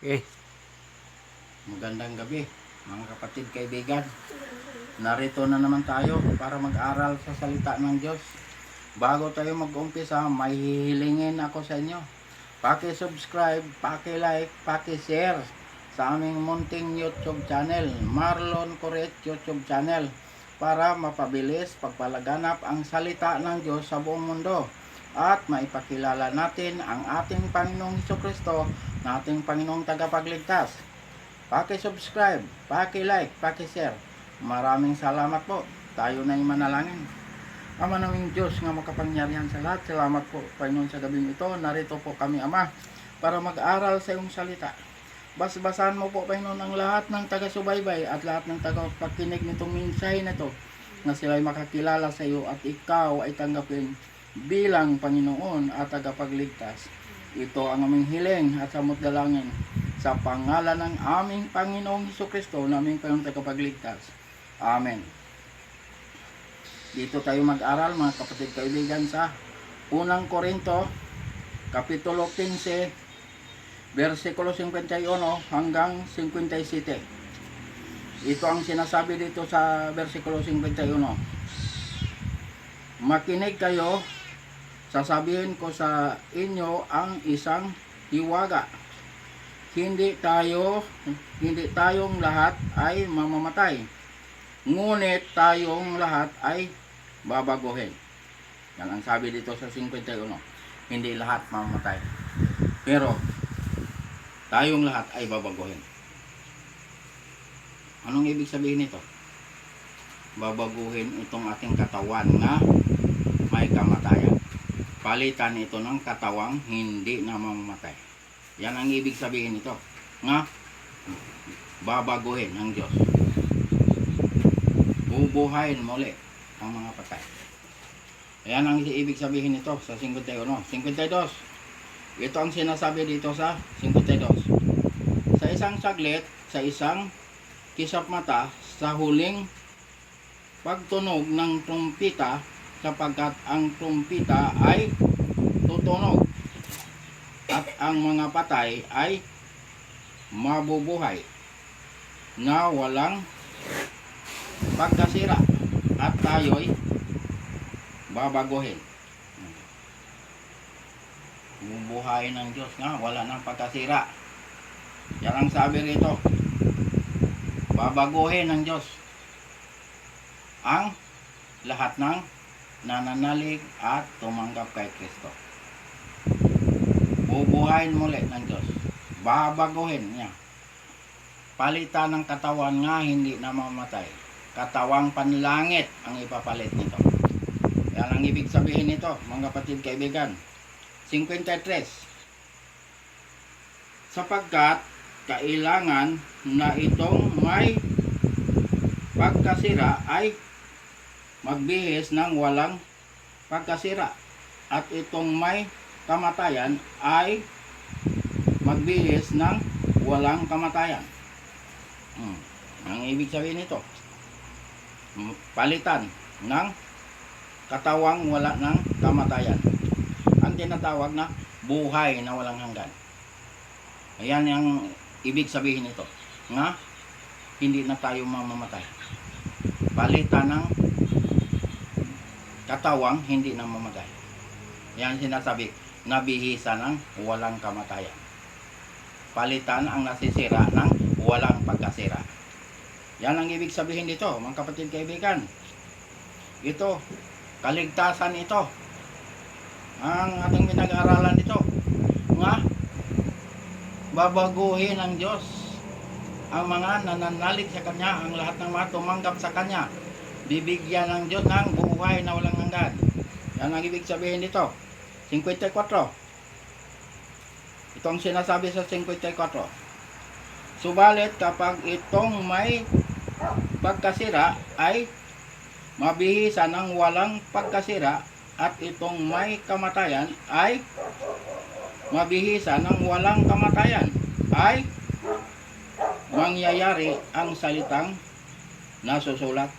Okay. Magandang gabi mga kapatid, kaibigan. Narito na naman tayo para mag-aral sa salita ng Diyos. Bago tayo mag-umpisa, may hihilingin ako sa inyo. Paki-subscribe, paki-like, paki-share sa aming munting YouTube channel, Marlon Coret YouTube channel, para mapabilis pagpalaganap ang salita ng Diyos sa buong mundo at maipakilala natin ang ating Panginoong Hesukristo na ating Panginoong tagapagligtas. Paki-subscribe, paki-like, paki-share. Maraming salamat po. Tayo na manalangin. Ama naming Diyos nga makapangyarihan sa lahat, salamat po Panginoon sa gabing ito. Narito po kami, Ama, para mag-aral sa iyong salita. Basbasan mo po Panginoon ang lahat ng taga-subaybay at lahat ng taga-pakinig nitong mensahe na ito, na sila ay makakilala sa iyo at ikaw ay tanggapin bilang Panginoon at tagapagligtas. Ito ang aming hiling at samot dalangin sa pangalan ng aming Panginoong Hesukristo, na aming Panginoong tagapagligtas. Amen. Dito tayo mag-aral mga kapatid kaibigan sa unang Korinto kapitulo 15 versikulo 51 hanggang 57. Ito ang sinasabi dito sa versikulo 51. Makinig kayo, sasabihin ko sa inyo ang isang hiwaga. Hindi tayong lahat ay mamamatay, ngunit tayong lahat ay babaguhin. Yan ang sabi dito sa 51. Hindi lahat mamamatay, pero tayong lahat ay babaguhin. Anong ibig sabihin nito? Babaguhin itong ating katawan na may kamatayan. Palitan ito ng katawang hindi na mamamatay. Yan ang ibig sabihin nito, nga babaguhin ng Diyos. Bubuhayin muli ang mga patay. Yan ang ibig sabihin nito sa 51. 52. Ito ang sinasabi dito sa 52. Sa isang saglit, sa isang kisap mata, sa huling pagtunog ng trumpita, sapagkat ang trumpita ay tutunog at ang mga patay ay mabubuhay na walang pagkasira, at tayo'y babaguhin. Bubuhayin ng Diyos nga wala nang pagkasira. Yan ang sabi rito. Babaguhin ng Diyos ang lahat ng nananalig at tumanggap kay Kristo. Bubuhayin muli ng Diyos. Babaguhin niya. Palitan ng katawan nga hindi na mamamatay. Katawang panlangit ang ipapalit nito. Yan ang ibig sabihin nito, mga kapatid kaibigan. 53. Sapagkat kailangan na itong may pagkasira ay magbihis ng walang pagkasira, at itong may kamatayan ay magbihis ng walang kamatayan. Ang ibig sabihin nito, palitan ng katawang wala ng kamatayan. Ang tinatawag na buhay na walang hanggan. Ayan ang ibig sabihin nito, nga hindi na tayo mamamatay. Palitan ng katawang hindi na mamamatay. Yan sinasabi, nabihisa ng walang kamatayan. Palitan ang nasisira ng walang pagkasira. Yan ang ibig sabihin dito, mga kapatid kaibigan. Ito, kaligtasan ito. Ang ating pinag-aaralan dito, nga babaguhin ng Diyos ang mga nananalig sa Kanya, ang lahat ng mga tumanggap sa Kanya. Bibigyan ng Diyos ng buhay na walang hanggan. Yan ang ibig sabihin dito. 54. Itong sinasabi sa 54. Subalit kapag itong may pagkasira ay mabihisa ng walang pagkasira, at itong may kamatayan ay mabihisa ng walang kamatayan, ay mangyayari ang salitang nasusulat.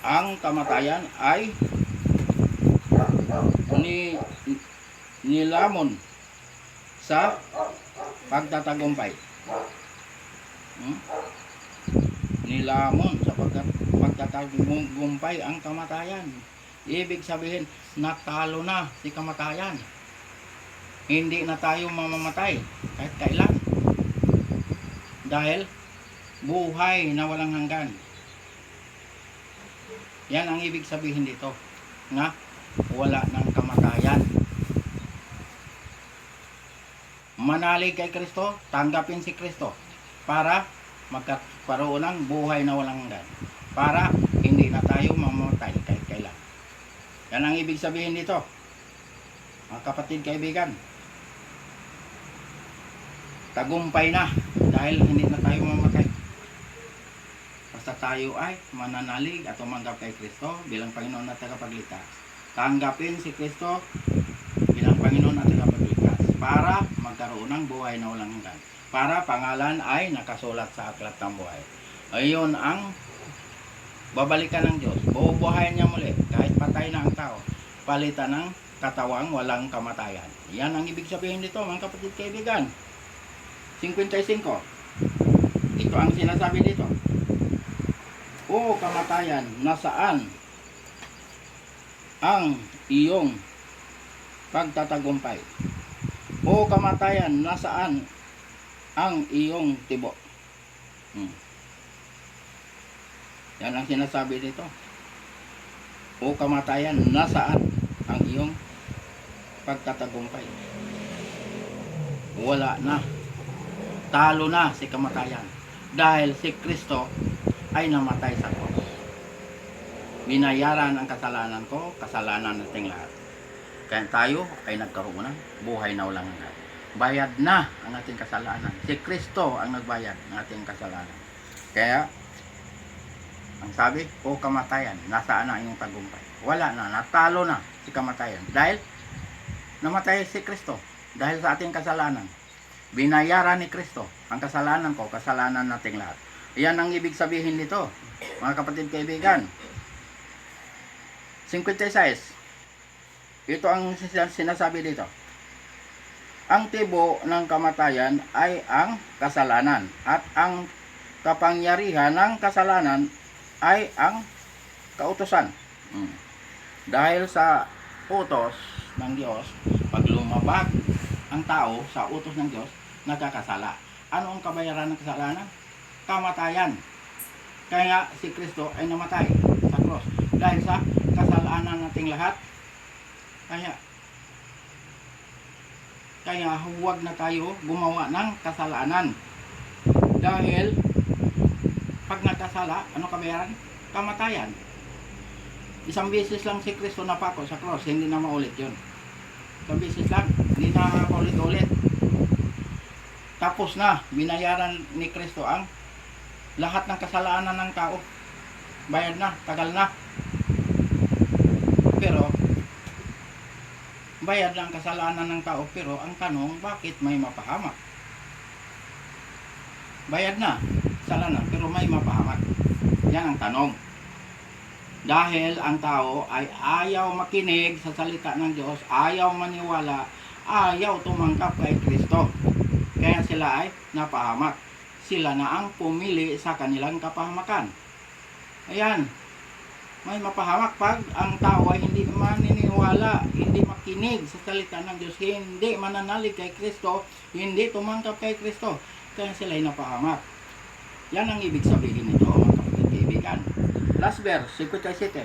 Ang kamatayan ay nilamon sa pagtatagumpay. Nilamon sapagkat pagtatagumpay ang kamatayan. Ibig sabihin, natalo na si kamatayan. Hindi na tayo mamamatay kahit kailan. Dahil buhay na walang hanggan. Yan ang ibig sabihin dito. Nga, wala ng kamatayan. Manalig kay Kristo, tanggapin si Kristo para magkaroon ng buhay na walang hanggan. Para hindi na tayo mamamatay kahit kailan. Yan ang ibig sabihin dito. Mga kapatid, kaibigan. Tagumpay na dahil hindi na tayo mamamatay. Basta tayo ay mananalig at tumanggap kay Kristo bilang Panginoon at tagapagligtas. Tanggapin si Kristo bilang Panginoon at tagapagligtas para magkaroon ng buhay na walang hanggan. Para pangalan ay nakasulat sa aklat ng buhay. Ayun ang babalikan ng Diyos. Bubuhayin niya muli kahit patay na ang tao. Palitan ng katawang walang kamatayan. Yan ang ibig sabihin dito, mga kapatid, kaibigan. 55. Ito ang sinasabi dito. O kamatayan, nasaan ang iyong pagtatagumpay? O kamatayan, nasaan ang iyong tibo? Yan ang sinasabi dito. O kamatayan, nasaan ang iyong pagtatagumpay? Wala na. Talo na si kamatayan. Dahil si Kristo ay namatay sa cross. Binayaran ang kasalanan ko, kasalanan nating lahat. Kaya tayo ay nagkaroon ng buhay na walang hanggan. Bayad na ang ating kasalanan. Si Kristo ang nagbayad ng ating kasalanan. Kaya, ang sabi, o kamatayan, nasaan na iyong tagumpay? Wala na, natalo na si kamatayan. Dahil, namatay si Kristo. Dahil sa ating kasalanan. Binayaran ni Kristo ang kasalanan ko, kasalanan nating lahat. Yan ang ibig sabihin nito, mga kapatid, kaibigan. 56. Ito ang sinasabi dito. Ang tibo ng kamatayan ay ang kasalanan at ang kapangyarihan ng kasalanan ay ang kautusan. Dahil sa utos ng Diyos, pag lumabag ang tao sa utos ng Diyos, nagkakasala. Ano ang kabayaran ng kasalanan? Kamatayan. Kaya nga si Kristo ay namatay sa cross. Dahil sa kasalanan nating lahat, kaya huwag na tayo gumawa ng kasalanan. Dahil pag nagkasala, ano kabayaran? Kamatayan. Isang beses lang si Kristo napako sa cross, hindi na maulit yun. Isang beses lang, hindi na maulit-ulit. Tapos na, binayaran ni Kristo ang lahat ng kasalanan ng tao. Bayad na, tagal na. Pero, bayad lang kasalanan ng tao, pero ang tanong, bakit may mapahamak? Bayad na, kasalanan, pero may mapahamak. Yan ang tanong. Dahil ang tao ay ayaw makinig sa salita ng Diyos, ayaw maniwala, ayaw tumanggap kay Kristo. Kaya sila ay napahamak. Sila na ang pumili sa kanilang kapahamakan. Ayan, may mapahamak pag ang tao ay hindi maniniwala, hindi makinig sa salita ng Diyos, hindi mananalig kay Kristo, hindi tumanggap kay Kristo. Kaya sila ay napahamak. Yan ang ibig sabihin nito, mga kapatid, kaibigan. Last verse, 57.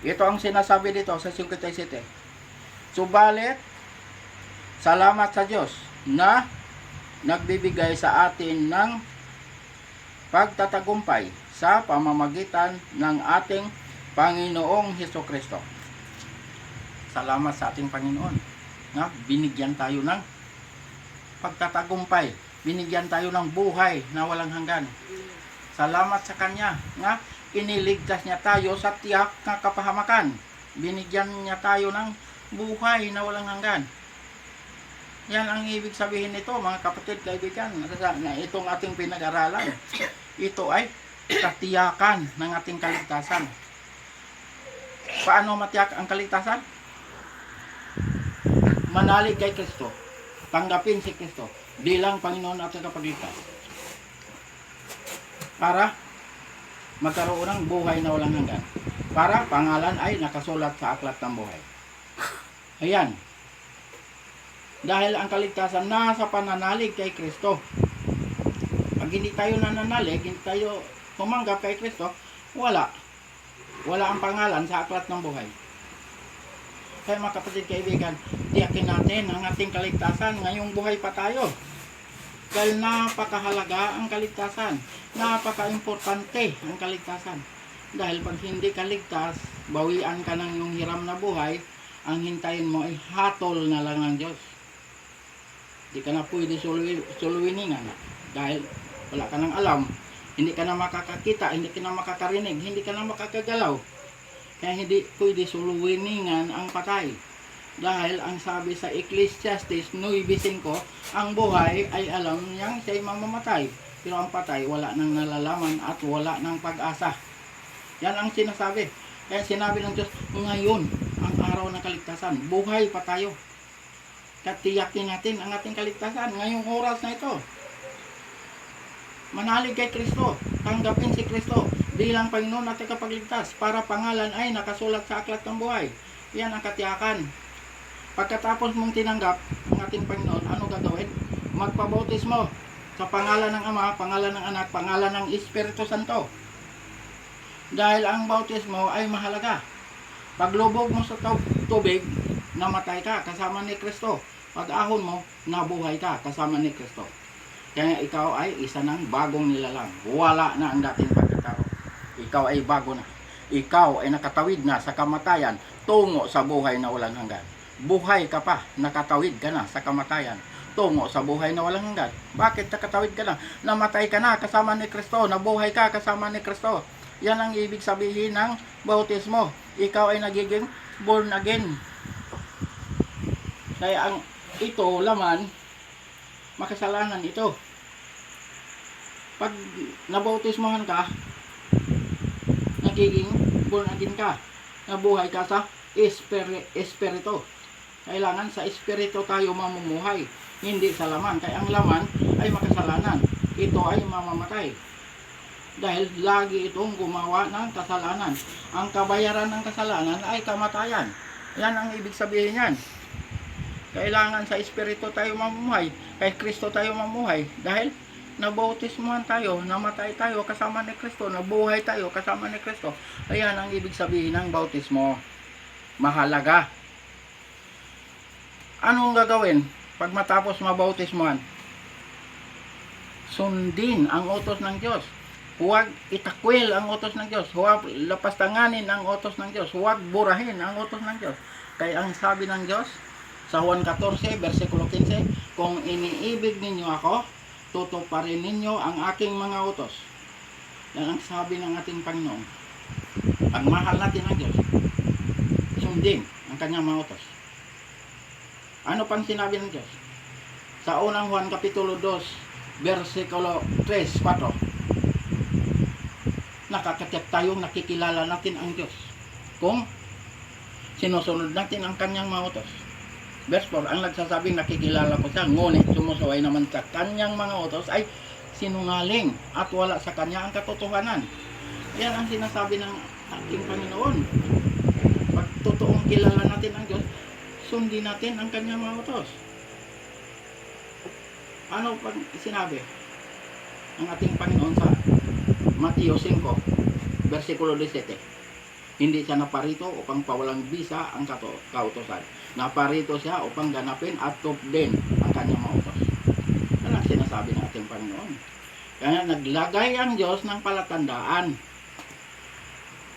Ito ang sinasabi dito sa 57. Subalit, salamat sa Diyos na nagbibigay sa atin ng pagtatagumpay sa pamamagitan ng ating Panginoong Hesukristo. Salamat sa ating Panginoon na binigyan tayo ng pagtatagumpay, binigyan tayo ng buhay na walang hanggan. Salamat sa Kanya na iniligtas niya tayo sa tiyak na kapahamakan. Binigyan niya tayo ng buhay na walang hanggan. Yan ang ibig sabihin nito, mga kapatid, kaibigan, na itong ating pinag-aralan. Ito ay katiyakan ng ating kaligtasan. Paano matiyak ang kaligtasan? Manalig kay Kristo. tanggapin si Kristo bilang Panginoon at tagapagligtas. Para magkaroon ng buhay na walang hanggan. Para pangalan ay nakasulat sa aklat ng buhay. Ayan. Dahil ang kaligtasan nasa pananalig kay Kristo. Pag hindi tayo nananalig, hindi tayo tumanggap kay Kristo, wala ang pangalan sa aklat ng buhay. Kaya mga kapatid, kaibigan, tiyakin natin ang ating kaligtasan ngayong buhay pa tayo. Dahil napakahalaga ang kaligtasan. Napaka-importante ang kaligtasan. Dahil pag hindi ka ligtas, bawian ka ng yung hiram na buhay, ang hintayin mo ay hatol na lang ng Diyos. Hindi ka na pwede suluwiningan. Dahil wala ka nang alam. Hindi ka na makakakita, hindi ka na makakarinig, hindi ka na makakagalaw. Kaya hindi pwede suluwiningan ang patay. Dahil ang sabi sa Ecclesiastes 9:5, ang buhay ay alam niyang siya'y mamamatay. Pero ang patay wala nang nalalaman at wala nang pag-asa. Yan ang sinasabi. Kaya sinabi ng Diyos, ngayon ang araw ng kaligtasan. Buhay pa tayo. Katiyakin natin ang ating kaligtasan ngayong oras na ito. Manalig kay Kristo, tanggapin si Kristo bilang Panginoon at tagapagligtas para pangalan ay nakasulat sa aklat ng buhay. Yan ang katiyakan. Pagkatapos mong tinanggap ang ating Panginoon, ano gagawin? Magpabautismo sa pangalan ng Ama, pangalan ng Anak, pangalan ng Espiritu Santo. Dahil ang bautismo ay mahalaga. Paglubog mo sa tubig, namatay ka kasama ni Kristo. Pag-ahon mo, nabuhay ka kasama ni Kristo. Kaya ikaw ay isa ng bagong nilalang. Wala na ang dating pagkatao. Ikaw ay bago na. Ikaw ay nakatawid na sa kamatayan tungo sa buhay na walang hanggan. Buhay ka pa, nakatawid ka na sa kamatayan tungo sa buhay na walang hanggan. Bakit nakatawid ka na? Namatay ka na kasama ni Kristo. Nabuhay ka kasama ni Kristo. Yan ang ibig sabihin ng bautismo. Ikaw ay nagiging born again. Kaya ang ito laman, makasalanan ito. Pag nabautismohan ka, nagiging born again ka. Nabuhay ka sa espiritu. Kailangan sa espiritu tayo mamumuhay, hindi sa laman. Kaya ang laman ay makasalanan. Ito ay mamamatay. Dahil lagi itong gumawa ng kasalanan. Ang kabayaran ng kasalanan ay kamatayan. Yan ang ibig sabihin yan. Kailangan sa espiritu tayo mamuhay, kay Kristo tayo mamuhay. Dahil nabautismuhan tayo, namatay tayo kasama ni Kristo, nabuhay tayo kasama ni Kristo. Ayan ang ibig sabihin ng bautismo. Mahalaga. Anong gagawin pag matapos mabautismuhan? Sundin ang utos ng Diyos. Huwag itakwil ang utos ng Diyos. Huwag lapastanganin ang utos ng Diyos. Huwag burahin ang utos ng Diyos. Kaya ang sabi ng Diyos sa Juan 14, versikulo 15, kung iniibig ninyo ako, tutuparin ninyo ang aking mga utos. Yan ang sabi ng ating Panginoon. Pag mahal natin ang Diyos, sundin ang kanyang mga utos. Ano pang sinabi ng Diyos? Sa unang Juan kapitulo 2, versikulo 3, 4, nakakatiyak tayong nakikilala natin ang Diyos kung sinusunod natin ang kanyang mga utos. Verse 4, ang nagsasabing nakikilala ko siya, ngunit sumusuway naman sa kanyang mga utos ay sinungaling at wala sa kanya ang katotohanan. Yan ang sinasabi ng ating Panginoon. Pag totoong kilala natin ang Diyos, sundin natin ang kanyang mga utos. Ano pag sinabi ang ating Panginoon sa Mateo 5, versikulo 17? Hindi siya naparito upang pawalang bisa ang kautosan. Naparito siya upang ganapin at tupdin ang kanyang mga utos. Ano ang sinasabi ng ating Panginoon? Kaya naglagay ang Diyos ng palatandaan.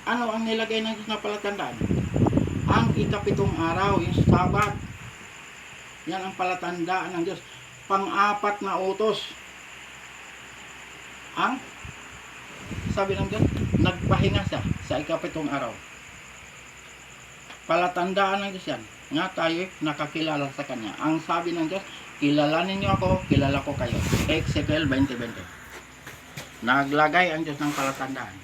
Ano ang nilagay ng Diyos na palatandaan? Ang ikapitong araw, yung Sabat. Yan ang palatandaan ng Diyos. Pang-apat na utos. Ang sabi ng Diyos, nagpahinga siya sa ikapitong araw. Palatandaan ng Diyos yan. Nga tayo nakakilala sa Kanya. Ang sabi ng Diyos, kilalanin niyo ako, kilala ko kayo. Ezekiel 20:20. Naglagay ang Diyos ng palatandaan.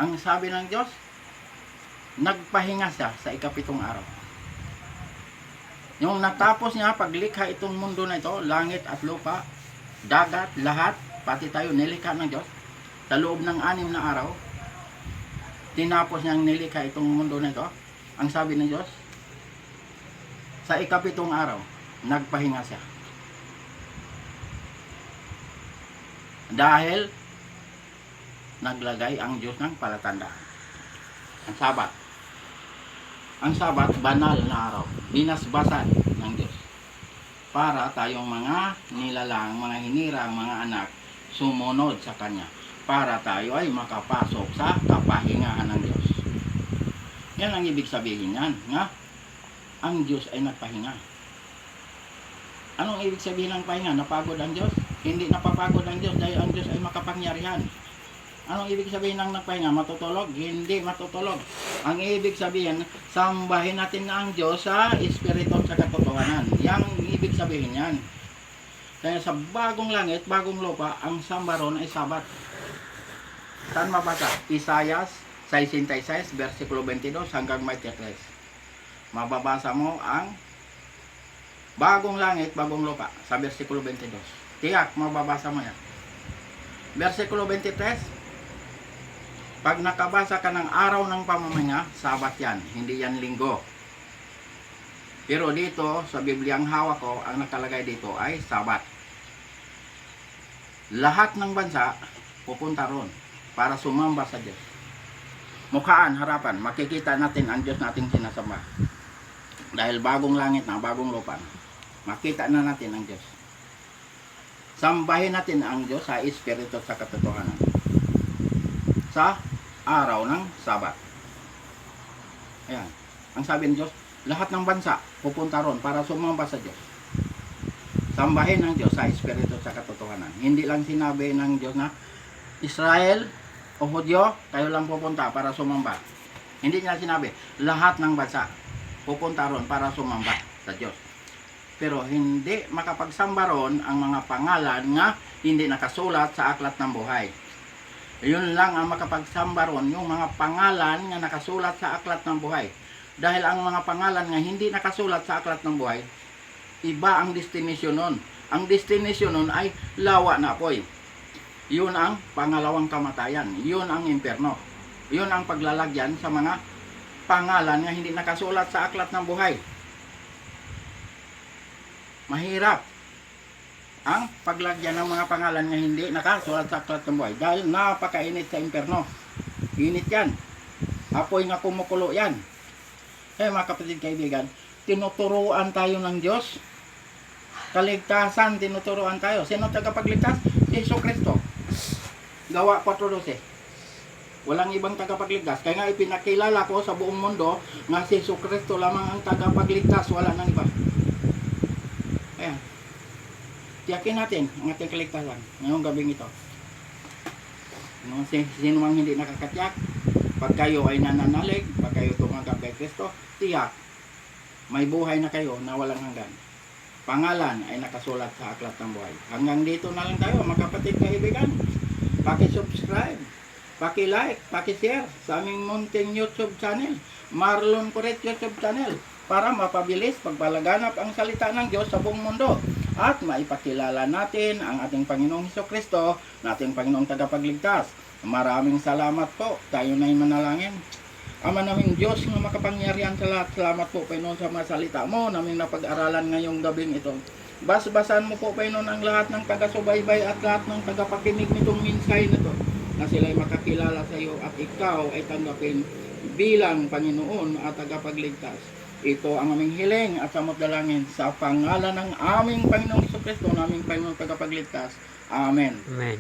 Ang sabi ng Diyos, nagpahinga siya sa ikapitong araw. Yung natapos niya, paglikha itong mundo na ito, langit at lupa, dagat, lahat, pati tayo, nilikha ng Diyos. Sa loob ng 6 na araw, tinapos niyang nilikha itong mundo na ito. Ang sabi ng Diyos, sa ika-7 araw, nagpahinga siya. Dahil, naglagay ang Diyos ng palatandaan. Ang Sabat. Ang Sabat, banal na araw. Binasbasan ng Diyos. Para tayong mga nilalang, mga hinirang, mga anak, sumunod sa Kanya. Para tayo ay makapasok sa kapahingahan ng Diyos. Yan ang ibig sabihin yan. Nga, ang Diyos ay nagpahinga. Anong ibig sabihin ng pahinga? Napagod ang Diyos? Hindi napapagod ang Diyos dahil ang Diyos ay makapangyarihan. Anong ibig sabihin ng nagpahinga? Matutulog? Hindi matutulog. Ang ibig sabihin, sambahin natin na ang Diyos sa Espiritu at sa katotohanan. Yang ibig sabihin yan. Kaya sa bagong langit, bagong lupa, ang samba ron ay Sabat. Saan mabasa? Isaias 66, versikulo 22 hanggang 23. Mababasa mo ang bagong langit, bagong lupa sa versikulo 22. Tiyak, mababasa mo yan. Versikulo 23, pag nakabasa ka ng araw ng pamamahinga, Sabat yan, hindi yan linggo. Pero dito, sa Bibliang hawak ko, ang nakalagay dito ay Sabat. Lahat ng bansa, pupunta ron para sumamba sa Diyos. Mukhaan, harapan, makikita natin ang Diyos nating sinasamba. Dahil bagong langit na, bagong lupa, makita na natin ang Diyos. Sambahin natin ang Diyos sa Espiritu at sa katotohanan. Sa araw ng Sabat. Ayan. Ang sabi ng Diyos, lahat ng bansa pupunta ron para sumamba sa Diyos. Sambahin ng Diyos sa Espiritu at sa katotohanan. Hindi lang sinabi ng Diyos na Israel o Hudyo, kayo lang pupunta para sumamba. Hindi niya sinabi, lahat ng bansa pupunta ron para sumamba sa Diyos. Pero hindi makapagsamba ron ang mga pangalan nga hindi nakasulat sa aklat ng buhay. Yun lang ang makapagsamba ron, yung mga pangalan nga nakasulat sa aklat ng buhay. Dahil ang mga pangalan nga hindi nakasulat sa aklat ng buhay, iba ang destination nun. Ang destination nun ay lawa na apoy. Yun ang pangalawang kamatayan. Yun ang impyerno. Yun ang paglalagyan sa mga pangalan nga hindi nakasulat sa aklat ng buhay. Mahirap ang paglagyan ng mga pangalan nga hindi nakasulat sa aklat ng buhay dahil napakainit sa impyerno. Init yan. Apoy nga kumukulo yan. Eh mga kapatid kaibigan, tinuturuan tayo ng Diyos. Kaligtasan, tinuturuan tayo. Sino tagapagligtas? Si Jesucristo. Gawa 4:12. Walang ibang tagapagligtas. Kaya nga ipinakilala ko sa buong mundo na si Jesucristo lamang ang tagapagligtas. Wala nang iba. Ayan. Tiyakin natin ang ating kaligtasan ngayong gabing ito. Sino mang hindi nakakatiyak, pag kayo ay nananalig, pag kayo tumanggap kay Kristo, tiyak, may buhay na kayo na walang hanggan. Pangalan ay nakasulat sa aklat ng buhay. Hanggang dito na lang tayo, mga kapatid kaibigan. Paki-subscribe, paki-like, paki-share sa aming munting YouTube channel, Marlon Kuret YouTube channel, para mapabilis pagpalaganap ang salita ng Diyos sa buong mundo at maipakilala natin ang ating Panginoong Hesukristo, nating Panginoong tagapagligtas. Maraming salamat po. Tayo na'y manalangin. Ama naming Diyos na makapangyarihan sa lahat, salamat po Panginoon sa mga salita mo naming napag-aralan ngayong gabing ito. Basbasan mo po Panginoon ang lahat ng taga-subaybay at lahat ng tagapakinig nitong minsay na ito, na sila'y makakilala sa iyo at ikaw ay tanggapin bilang Panginoon at tagapagligtas. Ito ang aming hiling at samot dalangin sa pangalan ng aming Panginoong Hesukristo, naming Panginoong tagapagligtas. Amen. Amen.